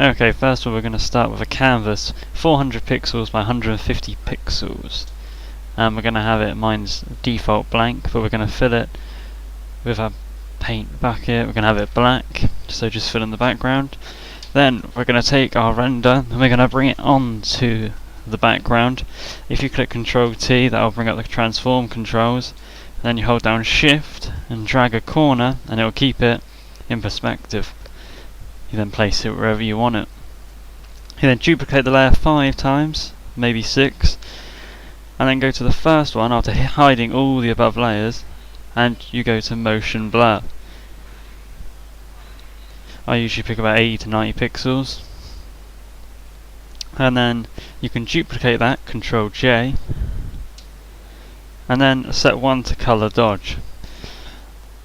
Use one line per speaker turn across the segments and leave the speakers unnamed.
Okay, first of all we're going to start with a canvas 400 pixels by 150 pixels. And we're going to have it, mine's default blank, but we're going to fill it with a paint bucket. We're going to have it black, so just fill in the background. Then we're going to take our render and we're going to bring it onto the background. If you click Ctrl T, that will bring up the transform controls. Then you hold down Shift and drag a corner and it will keep it in perspective. You then place it wherever you want it. You then duplicate the layer 5 times, maybe 6, and then go to the first one after hiding all the above layers, and you go to motion blur. I usually pick about 80 to 90 pixels, and then you can duplicate that, Ctrl J, and then set 1 to color dodge.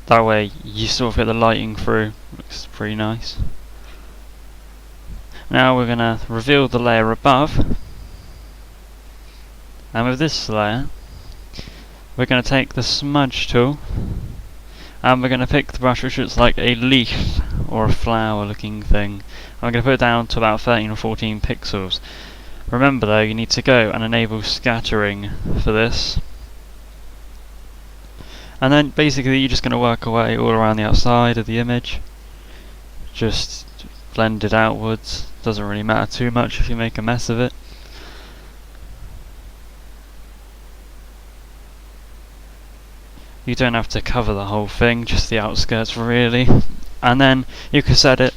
That way you sort of get the lighting through. Looks pretty nice. Now we're going to reveal the layer above, and with this layer we're going to take the smudge tool and we're going to pick the brush which looks like a leaf or a flower looking thing. I'm going to put it down to about 13 or 14 pixels. Remember though, you need to go and enable scattering for this. And then basically you're just going to work away all around the outside of the image. Just blend it outwards. Doesn't really matter too much if you make a mess of it. You don't have to cover the whole thing, just the outskirts really. And then you can set it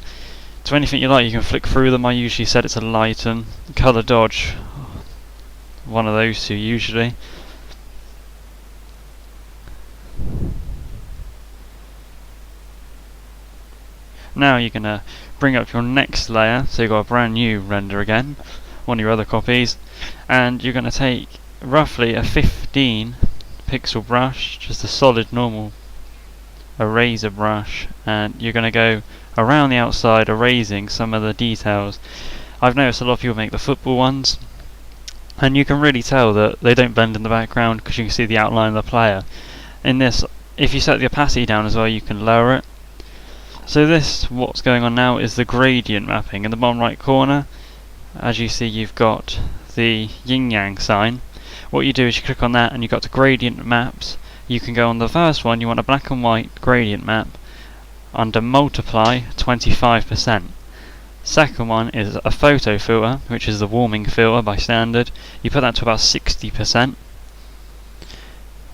to anything you like. You can flick through them. I usually set it to lighten. Color dodge, one of those two usually. Now you're going to bring up your next layer, so you've got a brand new render again, one of your other copies, and you're going to take roughly a 15 pixel brush, just a solid normal eraser brush, and you're going to go around the outside erasing some of the details. I've noticed a lot of people make the football ones, and you can really tell that they don't blend in the background because you can see the outline of the player. In this, if you set the opacity down as well, you can lower it. So this, what's going on now, is the gradient mapping. In the bottom right corner, as you see, you've got the yin-yang sign. What you do is you click on that and you've got the gradient maps. You can go on the first one, you want a black and white gradient map. Under multiply, 25%. Second one is a photo filter, which is the warming filter by standard. You put that to about 60%.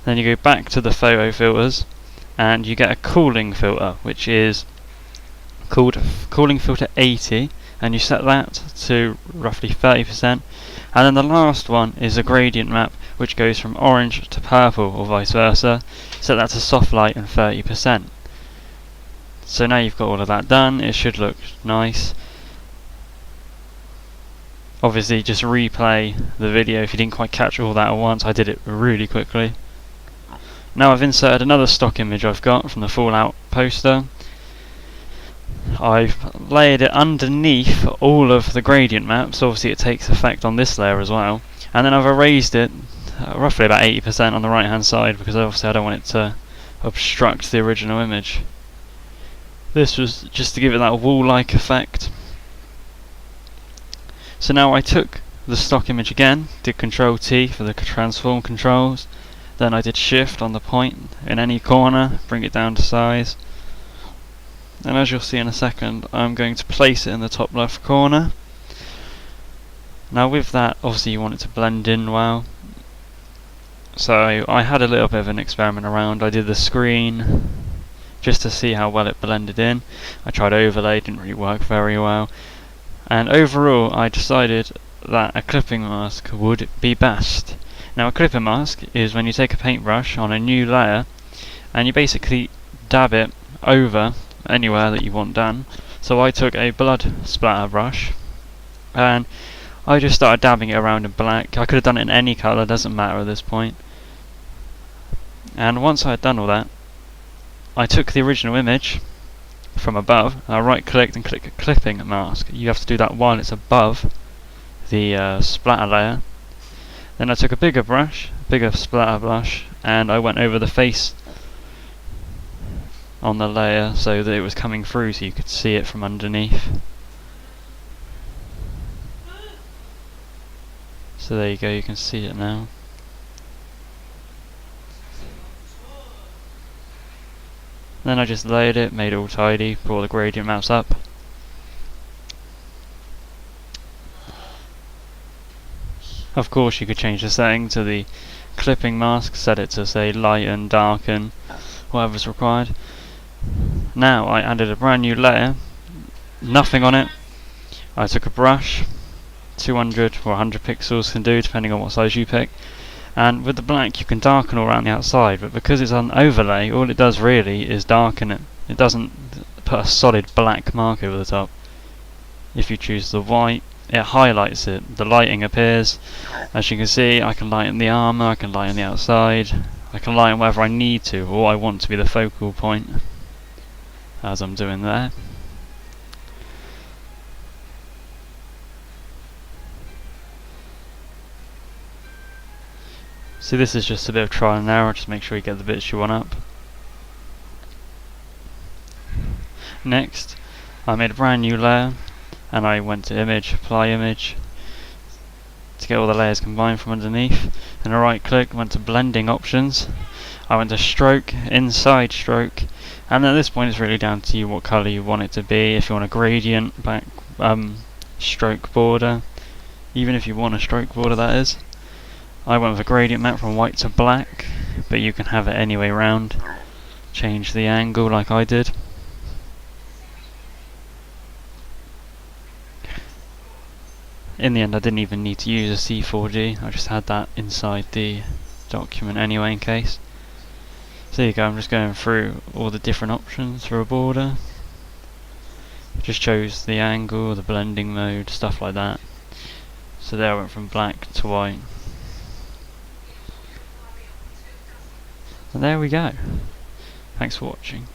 Then you go back to the photo filters and you get a cooling filter, which is called cooling filter 80, and you set that to roughly 30%. And then the last one is a gradient map which goes from orange to purple or vice versa. Set that to soft light and 30%. So now you've got all of that done. It should look nice. Obviously just replay the video if you didn't quite catch all that at once. I did it really quickly. Now I've inserted another stock image I've got from the Fallout poster. I've layered it underneath all of the gradient maps. Obviously it takes effect on this layer as well. And then I've erased it roughly about 80% on the right hand side, because obviously I don't want it to obstruct the original image. This was just to give it that wall-like effect. So now I took the stock image again, did Ctrl T for the transform controls, then I did Shift on the point in any corner, bring it down to size, and as you'll see in a second, I'm going to place it in the top left corner. Now with that, obviously you want it to blend in well, so I had a little bit of an experiment around. I did the screen just to see how well it blended in. I tried overlay, didn't really work very well, and overall I decided that a clipping mask would be best. Now a clipping mask is when you take a paintbrush on a new layer and you basically dab it over anywhere that you want done. So I took a blood splatter brush and I just started dabbing it around in black. I could have done it in any colour, doesn't matter at this point. And once I had done all that, I took the original image from above, I right clicked and clicked clipping mask. You have to do that while it's above the splatter layer. Then I took a bigger brush, bigger splatter brush, and I went over the face on the layer so that it was coming through so you could see it from underneath. So there you go, you can see it now. Then I just layered it, made it all tidy, brought the gradient maps up. Of course you could change the setting to the clipping mask, set it to say lighten, darken, whatever's required. Now I added a brand new layer, nothing on it. I took a brush, 200 or 100 pixels can do depending on what size you pick, and with the black you can darken all around the outside, but because it's on overlay, all it does really is darken it. It doesn't put a solid black mark over the top. If you choose the white, it highlights it, the lighting appears. As you can see, I can lighten the armour, I can lighten the outside, I can lighten wherever I need to, or I want to be the focal point, as I'm doing there. So this is just a bit of trial and error, just make sure you get the bits you want up. Next, I made a brand new layer, and I went to image, apply image, to get all the layers combined from underneath. And I right click, went to blending options, I went to stroke, inside stroke, and at this point it's really down to you what colour you want it to be. If you want a gradient back stroke border, even if you want a stroke border that is. I went with a gradient map from white to black, but you can have it any way round. Change the angle like I did. In the end I didn't even need to use a C4G, I just had that inside the document anyway in case. So there you go, I'm just going through all the different options for a border. Just chose the angle, the blending mode, stuff like that. So there I went from black to white. And there we go. Thanks for watching.